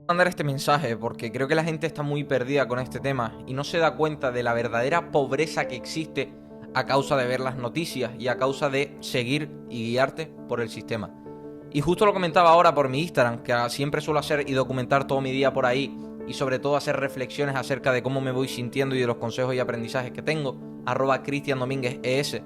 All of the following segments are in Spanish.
Mandar este mensaje porque creo que la gente está muy perdida con este tema y no se da cuenta de la verdadera pobreza que existe a causa de ver las noticias y a causa de seguir y guiarte por el sistema. Y justo lo comentaba ahora por mi Instagram, que siempre suelo hacer y documentar todo mi día por ahí y sobre todo hacer reflexiones acerca de cómo me voy sintiendo y de los consejos y aprendizajes que tengo, @CristianDomínguezES.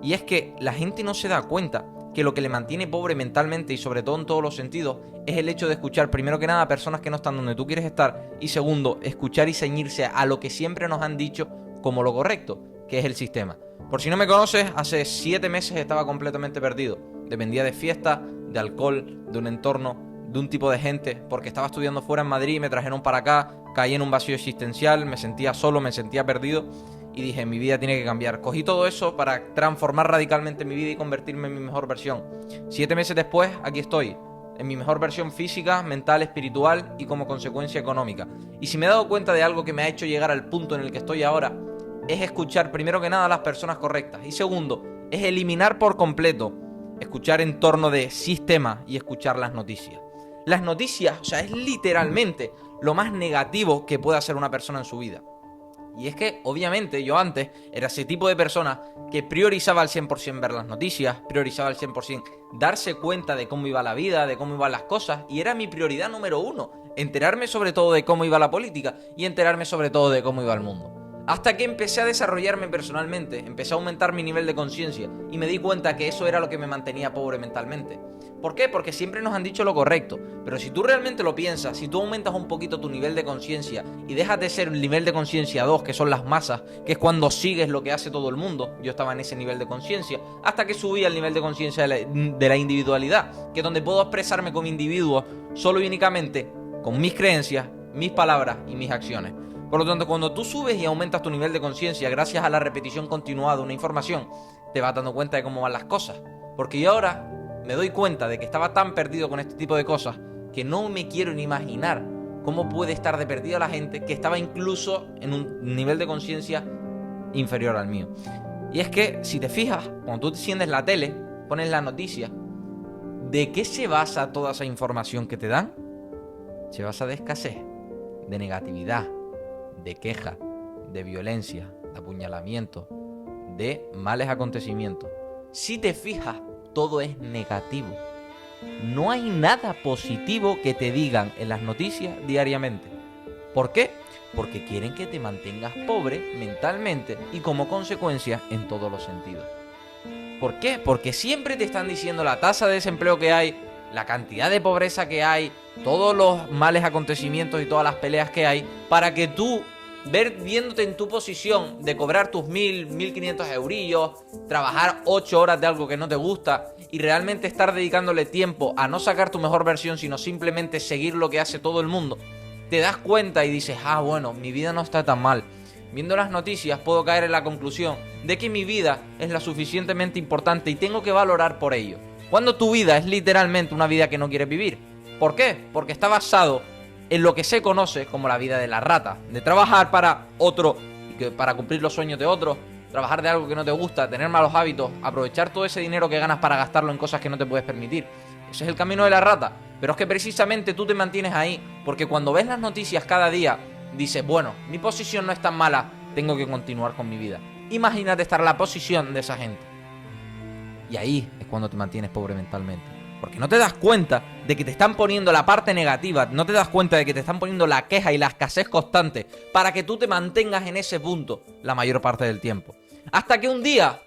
Y es que la gente no se da cuenta que lo que le mantiene pobre mentalmente y sobre todo en todos los sentidos es el hecho de escuchar primero que nada a personas que no están donde tú quieres estar y segundo, escuchar y ceñirse a lo que siempre nos han dicho como lo correcto, que es el sistema. Por si no me conoces, hace 7 meses estaba completamente perdido. Dependía de fiestas, de alcohol, de un entorno, de un tipo de gente, porque estaba estudiando fuera en Madrid, me trajeron para acá, caí en un vacío existencial, me sentía solo, me sentía perdido y dije, mi vida tiene que cambiar. Cogí todo eso para transformar radicalmente mi vida y convertirme en mi mejor versión. 7 meses después, aquí estoy, en mi mejor versión física, mental, espiritual y como consecuencia económica. Y si me he dado cuenta de algo que me ha hecho llegar al punto en el que estoy ahora, es escuchar primero que nada a las personas correctas. Y segundo, es eliminar por completo escuchar en torno de sistema y escuchar las noticias. Las noticias, o sea, es literalmente lo más negativo que puede hacer una persona en su vida. Y es que, obviamente, yo antes era ese tipo de persona que priorizaba al 100% ver las noticias, priorizaba al 100% darse cuenta de cómo iba la vida, de cómo iban las cosas, y era mi prioridad número uno, enterarme sobre todo de cómo iba la política y enterarme sobre todo de cómo iba el mundo. Hasta que empecé a desarrollarme personalmente, empecé a aumentar mi nivel de conciencia y me di cuenta que eso era lo que me mantenía pobre mentalmente. ¿Por qué? Porque siempre nos han dicho lo correcto, pero si tú realmente lo piensas, si tú aumentas un poquito tu nivel de conciencia y dejas de ser un nivel de conciencia 2, que son las masas, que es cuando sigues lo que hace todo el mundo, yo estaba en ese nivel de conciencia, hasta que subí al nivel de conciencia de la individualidad, que es donde puedo expresarme como individuo solo y únicamente con mis creencias, mis palabras y mis acciones. Por lo tanto, cuando tú subes y aumentas tu nivel de conciencia gracias a la repetición continuada de una información, te vas dando cuenta de cómo van las cosas. Porque yo ahora me doy cuenta de que estaba tan perdido con este tipo de cosas que no me quiero ni imaginar cómo puede estar de perdida la gente que estaba incluso en un nivel de conciencia inferior al mío. Y es que, si te fijas, cuando tú enciendes la tele, pones la noticia, ¿de qué se basa toda esa información que te dan? Se basa de escasez, de negatividad, de queja, de violencia, de apuñalamiento, de males acontecimientos. Si te fijas, todo es negativo. No hay nada positivo que te digan en las noticias diariamente. ¿Por qué? Porque quieren que te mantengas pobre mentalmente y como consecuencia en todos los sentidos. ¿Por qué? Porque siempre te están diciendo la tasa de desempleo que hay, la cantidad de pobreza que hay, todos los males acontecimientos y todas las peleas que hay, para que tú, viéndote en tu posición de cobrar tus 1.500 eurillos, trabajar 8 horas de algo que no te gusta y realmente estar dedicándole tiempo a no sacar tu mejor versión, sino simplemente seguir lo que hace todo el mundo, te das cuenta y dices, bueno, mi vida no está tan mal. Viendo las noticias puedo caer en la conclusión de que mi vida es lo suficientemente importante y tengo que valorar por ello. Cuando tu vida es literalmente una vida que no quieres vivir. ¿Por qué? Porque está basado en lo que se conoce como la vida de la rata. De trabajar para otro, para cumplir los sueños de otros, trabajar de algo que no te gusta, tener malos hábitos, aprovechar todo ese dinero que ganas para gastarlo en cosas que no te puedes permitir. Ese es el camino de la rata. Pero es que precisamente tú te mantienes ahí porque cuando ves las noticias cada día, dices, bueno, mi posición no es tan mala, tengo que continuar con mi vida. Imagínate estar en la posición de esa gente. Y ahí es cuando te mantienes pobre mentalmente. Porque no te das cuenta de que te están poniendo la parte negativa, no te das cuenta de que te están poniendo la queja y la escasez constante para que tú te mantengas en ese punto la mayor parte del tiempo. Hasta que un día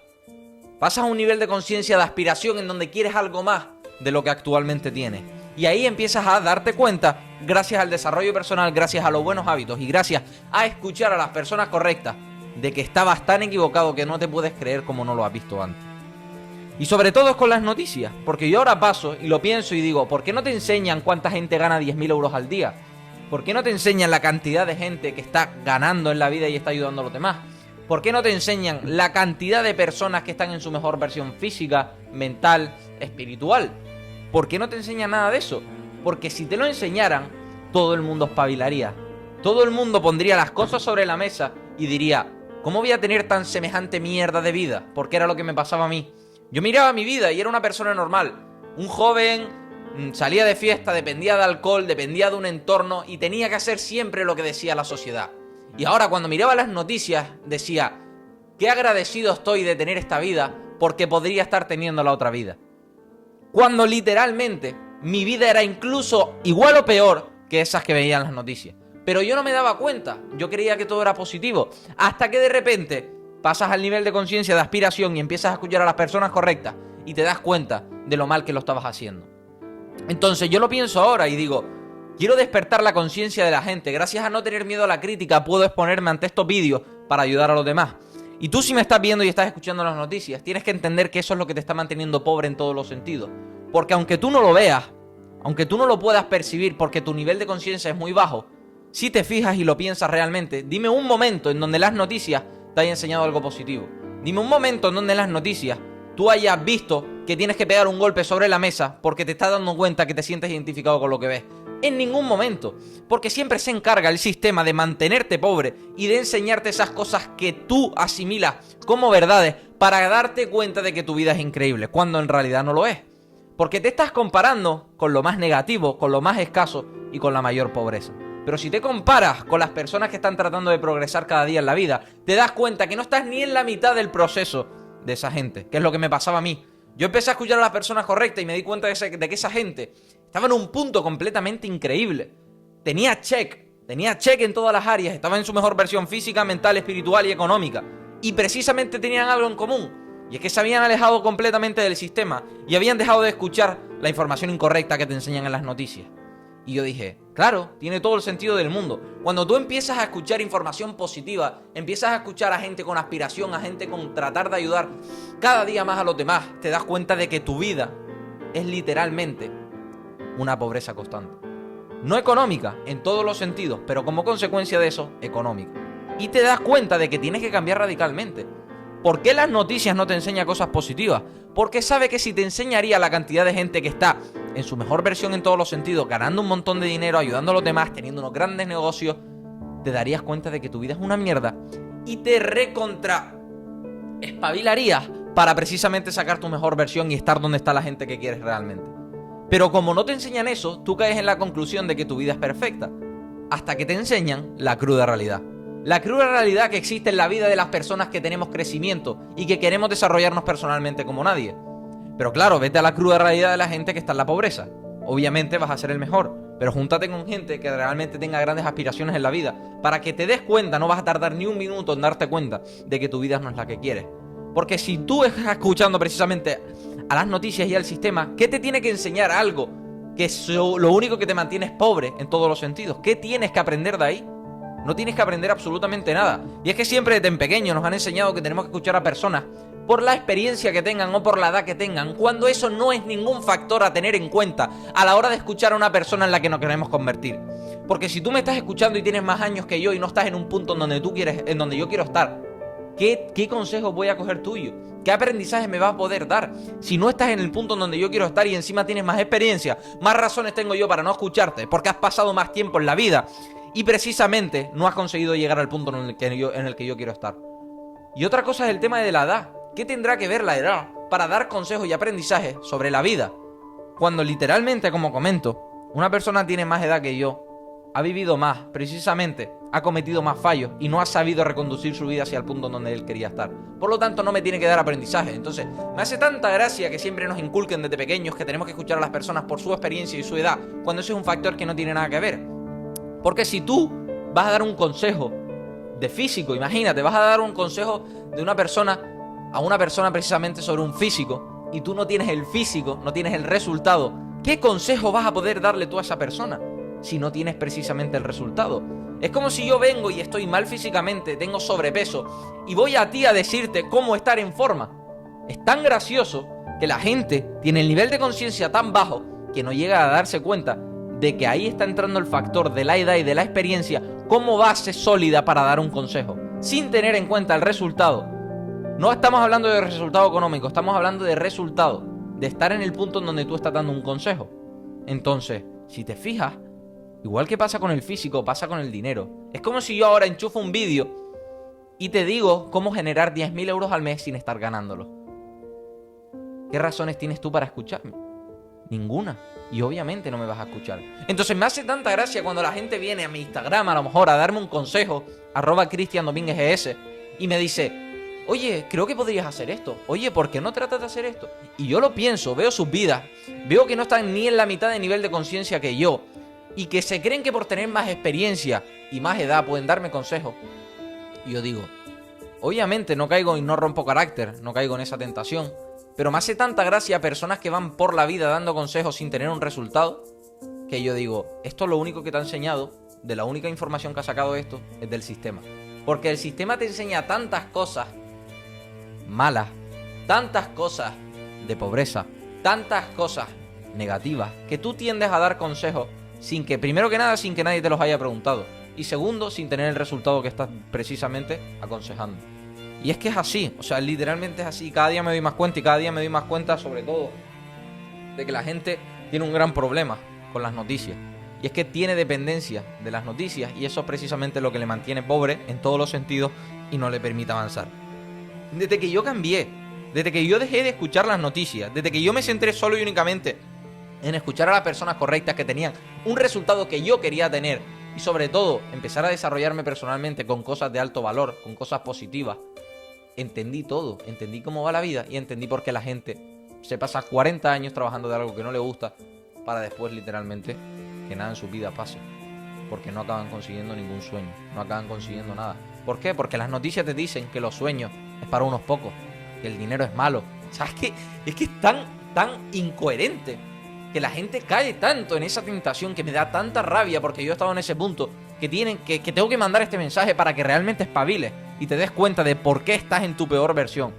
pasas a un nivel de conciencia, de aspiración en donde quieres algo más de lo que actualmente tienes. Y ahí empiezas a darte cuenta, gracias al desarrollo personal, gracias a los buenos hábitos y gracias a escuchar a las personas correctas, de que estabas tan equivocado que no te puedes creer como no lo has visto antes. Y sobre todo es con las noticias, porque yo ahora paso y lo pienso y digo, ¿por qué no te enseñan cuánta gente gana 10.000 euros al día? ¿Por qué no te enseñan la cantidad de gente que está ganando en la vida y está ayudando a los demás? ¿Por qué no te enseñan la cantidad de personas que están en su mejor versión física, mental, espiritual? ¿Por qué no te enseñan nada de eso? Porque si te lo enseñaran, todo el mundo espabilaría. Todo el mundo pondría las cosas sobre la mesa y diría, ¿cómo voy a tener tan semejante mierda de vida? Porque era lo que me pasaba a mí. Yo miraba mi vida y era una persona normal. Un joven salía de fiesta, dependía de alcohol, dependía de un entorno y tenía que hacer siempre lo que decía la sociedad. Y ahora cuando miraba las noticias decía, qué agradecido estoy de tener esta vida porque podría estar teniendo la otra vida. Cuando literalmente mi vida era incluso igual o peor que esas que veían las noticias. Pero yo no me daba cuenta, yo creía que todo era positivo. Hasta que de repente pasas al nivel de conciencia, de aspiración y empiezas a escuchar a las personas correctas y te das cuenta de lo mal que lo estabas haciendo. Entonces yo lo pienso ahora y digo, quiero despertar la conciencia de la gente. Gracias a no tener miedo a la crítica puedo exponerme ante estos vídeos para ayudar a los demás. Y tú si me estás viendo y estás escuchando las noticias, tienes que entender que eso es lo que te está manteniendo pobre en todos los sentidos. Porque aunque tú no lo veas, aunque tú no lo puedas percibir porque tu nivel de conciencia es muy bajo, si te fijas y lo piensas realmente, dime un momento en donde las noticias te hayan enseñado algo positivo. Dime un momento en donde en las noticias tú hayas visto que tienes que pegar un golpe sobre la mesa porque te estás dando cuenta que te sientes identificado con lo que ves. En ningún momento, porque siempre se encarga el sistema de mantenerte pobre y de enseñarte esas cosas que tú asimilas como verdades para darte cuenta de que tu vida es increíble, cuando en realidad no lo es. Porque te estás comparando con lo más negativo, con lo más escaso y con la mayor pobreza. Pero si te comparas con las personas que están tratando de progresar cada día en la vida, te das cuenta que no estás ni en la mitad del proceso de esa gente, que es lo que me pasaba a mí. Yo empecé a escuchar a las personas correctas y me di cuenta de que esa gente estaba en un punto completamente increíble. Tenía check en todas las áreas, estaba en su mejor versión física, mental, espiritual y económica. Y precisamente tenían algo en común, y es que se habían alejado completamente del sistema y habían dejado de escuchar la información incorrecta que te enseñan en las noticias. Y yo dije, claro, tiene todo el sentido del mundo. Cuando tú empiezas a escuchar información positiva, empiezas a escuchar a gente con aspiración, a gente con tratar de ayudar cada día más a los demás, te das cuenta de que tu vida es literalmente una pobreza constante. No económica, en todos los sentidos, pero como consecuencia de eso, económica. Y te das cuenta de que tienes que cambiar radicalmente. ¿Por qué las noticias no te enseñan cosas positivas? Porque sabe que si te enseñaría la cantidad de gente que está en su mejor versión en todos los sentidos, ganando un montón de dinero, ayudando a los demás, teniendo unos grandes negocios, te darías cuenta de que tu vida es una mierda y te recontra espabilarías para precisamente sacar tu mejor versión y estar donde está la gente que quieres realmente. Pero como no te enseñan eso, tú caes en la conclusión de que tu vida es perfecta, hasta que te enseñan la cruda realidad. La cruda realidad que existe en la vida de las personas que tenemos crecimiento y que queremos desarrollarnos personalmente como nadie. Pero claro, vete a la cruda realidad de la gente que está en la pobreza. Obviamente vas a ser el mejor, pero júntate con gente que realmente tenga grandes aspiraciones en la vida. Para que te des cuenta, no vas a tardar ni un minuto en darte cuenta de que tu vida no es la que quieres. Porque si tú estás escuchando precisamente a las noticias y al sistema, ¿qué te tiene que enseñar algo que es lo único que te mantiene es pobre en todos los sentidos? ¿Qué tienes que aprender de ahí? No tienes que aprender absolutamente nada. Y es que siempre desde pequeño nos han enseñado que tenemos que escuchar a personas por la experiencia que tengan o por la edad que tengan, cuando eso no es ningún factor a tener en cuenta a la hora de escuchar a una persona en la que nos queremos convertir. Porque si tú me estás escuchando y tienes más años que yo y no estás en un punto en donde yo quiero estar, ¿qué consejos voy a coger tuyo? ¿Qué aprendizaje me vas a poder dar? Si no estás en el punto en donde yo quiero estar y encima tienes más experiencia, más razones tengo yo para no escucharte, porque has pasado más tiempo en la vida y precisamente no has conseguido llegar al punto en el que yo quiero estar. Y otra cosa es el tema de la edad. ¿Qué tendrá que ver la edad para dar consejos y aprendizajes sobre la vida? Cuando literalmente, como comento, una persona tiene más edad que yo, ha vivido más, precisamente, ha cometido más fallos y no ha sabido reconducir su vida hacia el punto donde él quería estar. Por lo tanto, no me tiene que dar aprendizaje. Entonces, me hace tanta gracia que siempre nos inculquen desde pequeños que tenemos que escuchar a las personas por su experiencia y su edad, cuando eso es un factor que no tiene nada que ver. Porque si tú vas a dar un consejo de físico, imagínate, vas a dar un consejo de una persona a una persona precisamente sobre un físico y tú no tienes el físico, no tienes el resultado, ¿qué consejo vas a poder darle tú a esa persona si no tienes precisamente el resultado? Es como si yo vengo y estoy mal físicamente, tengo sobrepeso y voy a ti a decirte cómo estar en forma. Es tan gracioso que la gente tiene el nivel de conciencia tan bajo que no llega a darse cuenta de que ahí está entrando el factor de la edad y de la experiencia como base sólida para dar un consejo, sin tener en cuenta el resultado. No estamos hablando de resultado económico, estamos hablando de resultado, de estar en el punto en donde tú estás dando un consejo. Entonces, si te fijas, igual que pasa con el físico, pasa con el dinero. Es como si yo ahora enchufo un vídeo y te digo cómo generar 10.000 euros al mes sin estar ganándolo. ¿Qué razones tienes tú para escucharme? Ninguna. Y obviamente no me vas a escuchar. Entonces me hace tanta gracia cuando la gente viene a mi Instagram a lo mejor a darme un consejo, @CristianDomínguezES, y me dice, oye, creo que podrías hacer esto. Oye, ¿por qué no tratas de hacer esto? Y yo lo pienso, veo sus vidas, veo que no están ni en la mitad de nivel de conciencia que yo, y que se creen que por tener más experiencia y más edad pueden darme consejos. Y yo digo, obviamente no caigo y no rompo carácter, no caigo en esa tentación, pero me hace tanta gracia a personas que van por la vida dando consejos sin tener un resultado, que yo digo, esto es lo único que te ha enseñado, de la única información que ha sacado esto, es del sistema. Porque el sistema te enseña tantas cosas malas, tantas cosas de pobreza, tantas cosas negativas, que tú tiendes a dar consejos sin que, primero que nada, sin que nadie te los haya preguntado. Y segundo, sin tener el resultado que estás precisamente aconsejando. Y es que es así, o sea, literalmente es así. Cada día me doy más cuenta y cada día me doy más cuenta sobre todo de que la gente tiene un gran problema con las noticias. Y es que tiene dependencia de las noticias y eso es precisamente lo que le mantiene pobre en todos los sentidos y no le permite avanzar. Desde que yo cambié, desde que yo dejé de escuchar las noticias, desde que yo me centré solo y únicamente en escuchar a las personas correctas que tenían un resultado que yo quería tener y sobre todo empezar a desarrollarme personalmente con cosas de alto valor, con cosas positivas, entendí todo, entendí cómo va la vida y entendí por qué la gente se pasa 40 años trabajando de algo que no le gusta para después literalmente que nada en su vida pase, porque no acaban consiguiendo ningún sueño, no acaban consiguiendo nada. ¿Por qué? Porque las noticias te dicen que los sueños es para unos pocos, que el dinero es malo. ¿Sabes qué? Es que es tan incoherente que la gente cae tanto en esa tentación que me da tanta rabia, porque yo he estado en ese punto que tengo que mandar este mensaje para que realmente espabiles y te des cuenta de por qué estás en tu peor versión.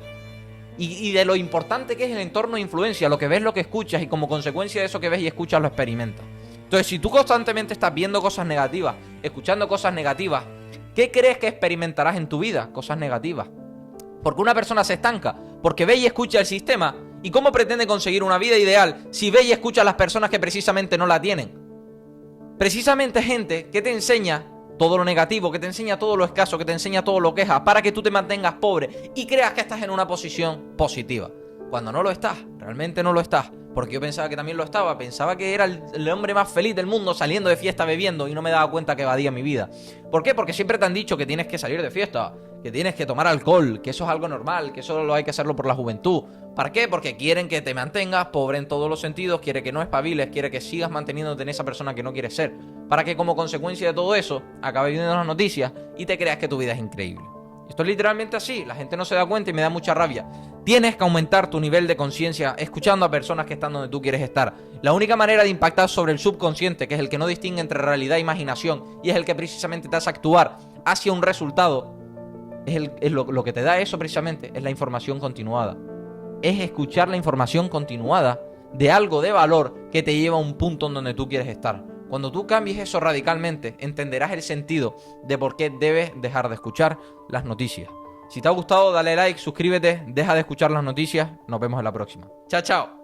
Y de lo importante que es el entorno de influencia, lo que ves, lo que escuchas, y como consecuencia de eso que ves y escuchas lo experimentas. Entonces, si tú constantemente estás viendo cosas negativas, escuchando cosas negativas, ¿qué crees que experimentarás en tu vida? Cosas negativas. Porque una persona se estanca, porque ve y escucha el sistema. ¿Y cómo pretende conseguir una vida ideal si ve y escucha a las personas que precisamente no la tienen? Precisamente gente que te enseña todo lo negativo, que te enseña todo lo escaso, que te enseña todo lo queja, para que tú te mantengas pobre y creas que estás en una posición positiva. Cuando no lo estás, realmente no lo estás. Porque yo pensaba que también lo estaba, pensaba que era el hombre más feliz del mundo saliendo de fiesta bebiendo y no me daba cuenta que evadía mi vida. ¿Por qué? Porque siempre te han dicho que tienes que salir de fiesta, que tienes que tomar alcohol, que eso es algo normal, que eso lo hay que hacerlo por la juventud. ¿Para qué? Porque quieren que te mantengas pobre en todos los sentidos, quiere que no espabiles, quiere que sigas manteniéndote en esa persona que no quieres ser. Para que como consecuencia de todo eso, acabes viendo las noticias y te creas que tu vida es increíble. Esto es literalmente así, la gente no se da cuenta y me da mucha rabia. Tienes que aumentar tu nivel de conciencia escuchando a personas que están donde tú quieres estar. La única manera de impactar sobre el subconsciente, que es el que no distingue entre realidad e imaginación, y es el que precisamente te hace actuar hacia un resultado, es lo que te da eso precisamente, es la información continuada. Es escuchar la información continuada de algo de valor que te lleva a un punto en donde tú quieres estar. Cuando tú cambies eso radicalmente, entenderás el sentido de por qué debes dejar de escuchar las noticias. Si te ha gustado, dale like, suscríbete, deja de escuchar las noticias. Nos vemos en la próxima. Chao, chao.